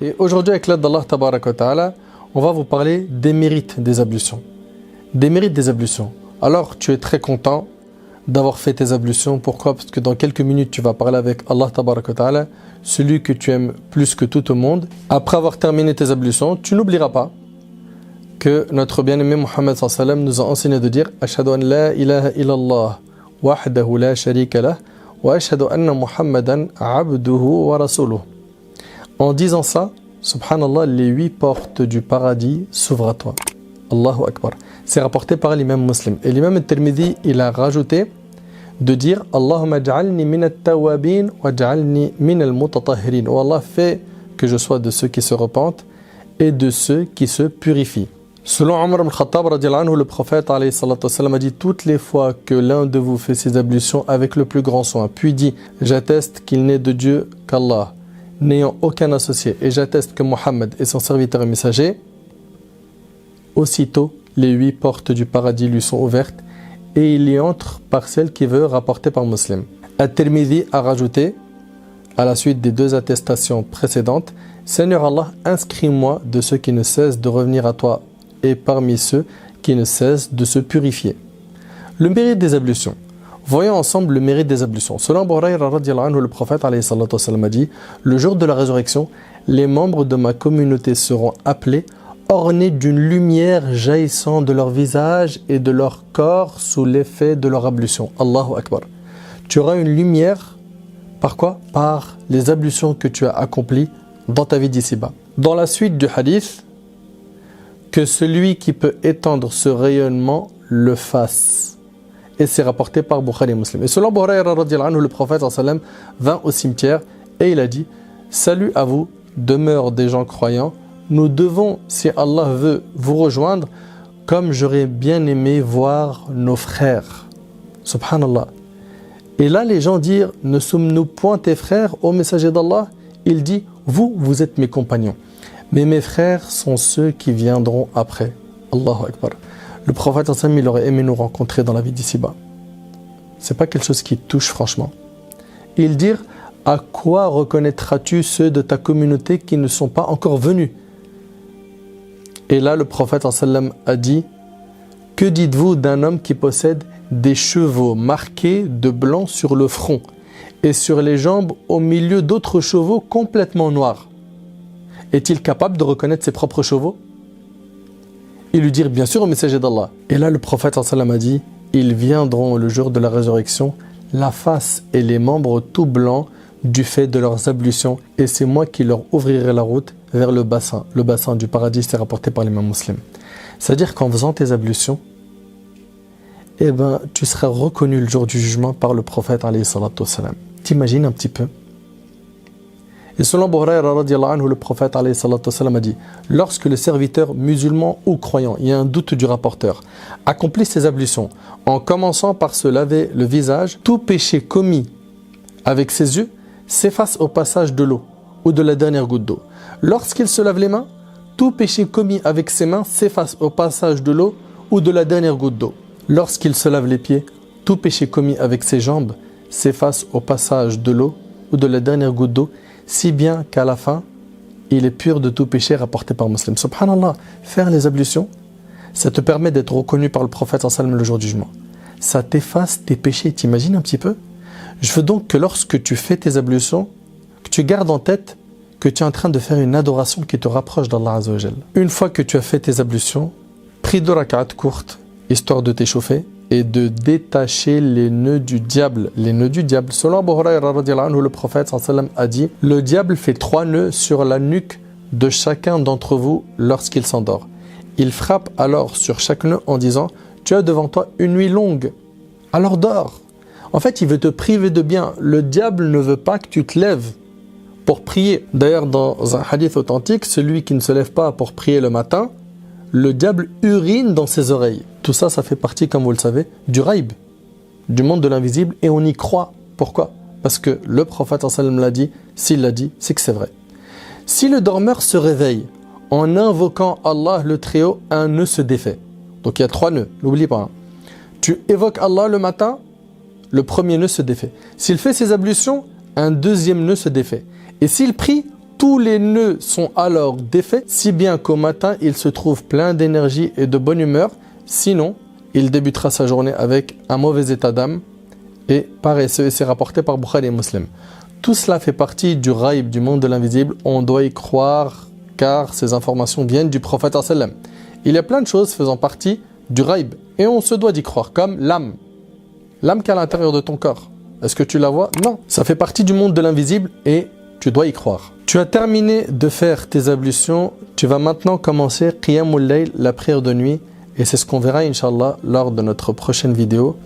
Et aujourd'hui, avec l'aide d'Allah Tabaraka wa Ta'ala, on va vous parler des mérites des ablutions. Des mérites des ablutions. Alors, tu es très content d'avoir fait tes ablutions. Pourquoi? Parce que dans quelques minutes, tu vas parler avec Allah Tabaraka wa Ta'ala, celui que tu aimes plus que tout au monde. Après avoir terminé tes ablutions, tu n'oublieras pas que notre bien-aimé Muhammad sallallahu alayhi wa sallam nous a enseigné de dire Ashhadu an la ilaha illallah wahdahu la sharika lah wa ashhadu anna Muhammadan abduhu wa rasuluh. En disant ça, subhanallah, les 8 portes du paradis s'ouvrent à toi. Allahu Akbar. C'est rapporté par l'imam Muslim. Et l'imam al-Tirmidhi, il a rajouté de dire Allahumma ja'alni min at-tawabin wa ja'alni min al-mutatahhirin. Oh Allah, fais que je sois de ceux qui se repentent et de ceux qui se purifient. Selon Omar ibn Khattab, le prophète a dit toutes les fois que l'un de vous fait ses ablutions avec le plus grand soin, puis dit j'atteste qu'il n'est de Dieu qu'Allah, n'ayant aucun associé, et j'atteste que Mohammed est son serviteur et messager, aussitôt les 8 portes du paradis lui sont ouvertes et il y entre par celle qui veut, rapporter par Muslim. At-Tirmidhi a rajouté, à la suite des 2 attestations précédentes, Seigneur Allah, inscris-moi de ceux qui ne cessent de revenir à toi et parmi ceux qui ne cessent de se purifier. Le mérite des ablutions. Voyons ensemble le mérite des ablutions. Selon Abu Hurayra radhiyallahu anhu, le prophète a dit le jour de la résurrection, les membres de ma communauté seront appelés, ornés d'une lumière jaillissant de leur visage et de leur corps sous l'effet de leur ablution. Allahu Akbar. Tu auras une lumière, par quoi? Par les ablutions que tu as accomplies dans ta vie d'ici-bas. Dans la suite du hadith, que celui qui peut étendre ce rayonnement le fasse. Et c'est rapporté par Bukhari et Muslim. Et selon Abu Hurayra radhiyallahu anhu, le prophète sallam vint au cimetière et il a dit salut à vous, demeure des gens croyants. Nous devons, si Allah veut, vous rejoindre comme j'aurais bien aimé voir nos frères. Subhanallah. Et là, les gens disent ne sommes-nous point tes frères, ô messager d'Allah? Il dit vous êtes mes compagnons. Mais mes frères sont ceux qui viendront après. Allahu Akbar. Le prophète sallam, il aurait aimé nous rencontrer dans la vie d'ici-bas. C'est pas quelque chose qui touche franchement. Il dit à quoi reconnaîtras-tu ceux de ta communauté qui ne sont pas encore venus? Et là, le prophète sallam a dit que dites-vous d'un homme qui possède des chevaux marqués de blanc sur le front et sur les jambes au milieu d'autres chevaux complètement noirs? Est-il capable de reconnaître ses propres chevaux? Ils lui dirent bien sûr au messager d'Allah. Et là le prophète sallam a dit ils viendront le jour de la résurrection, la face et les membres tout blancs du fait de leurs ablutions, et c'est moi qui leur ouvrirai la route vers le bassin du paradis. C'est rapporté par l'imam Muslim. C'est-à-dire qu'en faisant tes ablutions, tu seras reconnu le jour du jugement par le prophète alayhi salatu wassalam. T'imagines un petit peu? Et selon Abu Hurayra radhiyallahu anhu, le prophète alayhi salatu wassalam a dit lorsque le serviteur musulman ou croyant, il y a un doute du rapporteur, accomplit ses ablutions en commençant par se laver le visage, tout péché commis avec ses yeux s'efface au passage de l'eau ou de la dernière goutte d'eau. Lorsqu'il se lave les mains, tout péché commis avec ses mains s'efface au passage de l'eau ou de la dernière goutte d'eau. Lorsqu'il se lave les pieds, tout péché commis avec ses jambes s'efface au passage de l'eau ou de la dernière goutte d'eau, si bien qu'à la fin, il est pur de tout péché, rapporté par Muslim. Subhanallah, faire les ablutions, ça te permet d'être reconnu par le prophète sallam le jour du jugement. Ça t'efface tes péchés, t'imagines un petit peu? Je veux donc que lorsque tu fais tes ablutions, que tu gardes en tête que tu es en train de faire une adoration qui te rapproche d'Allah Azza wa Jal. Une fois que tu as fait tes ablutions, prie 2 rak'at courtes, histoire de t'échauffer et de détacher les nœuds du diable. Les nœuds du diable. Selon Abu Hurayra radhiyallahu anhu, le prophète sallam a dit le diable fait 3 nœuds sur la nuque de chacun d'entre vous lorsqu'il s'endort. Il frappe alors sur chaque nœud en disant tu as devant toi une nuit longue, alors dors. En fait, il veut te priver de bien. Le diable ne veut pas que tu te lèves pour prier. D'ailleurs, dans un hadith authentique, celui qui ne se lève pas pour prier le matin, le diable urine dans ses oreilles. Tout ça, ça fait partie, comme vous le savez, du raïb, du monde de l'invisible, et on y croit. Pourquoi? Parce que le prophète sallam l'a dit, s'il l'a dit, c'est que c'est vrai. Si le dormeur se réveille en invoquant Allah le Très-Haut, un nœud se défait. Donc il y a 3 nœuds, n'oublie pas. Tu évoques Allah le matin, le premier nœud se défait. S'il fait ses ablutions, un deuxième nœud se défait. Et s'il prie, Tous les nœuds sont alors défaits, si bien qu'au matin, il se trouve plein d'énergie et de bonne humeur. Sinon, il débutera sa journée avec un mauvais état d'âme et paresseux. Et c'est rapporté par Bukhari et Muslim. Tout cela fait partie du ghaib, du monde de l'invisible. On doit y croire car ces informations viennent du prophète sallam. Il y a plein de choses faisant partie du ghaib et on se doit d'y croire, comme l'âme. L'âme qui est à l'intérieur de ton corps. Est-ce que tu la vois? Non. Ça fait partie du monde de l'invisible et tu dois y croire. Tu as terminé de faire tes ablutions. Tu vas maintenant commencer Qiyamul Layl, la prière de nuit. Et c'est ce qu'on verra, Inch'Allah, lors de notre prochaine vidéo.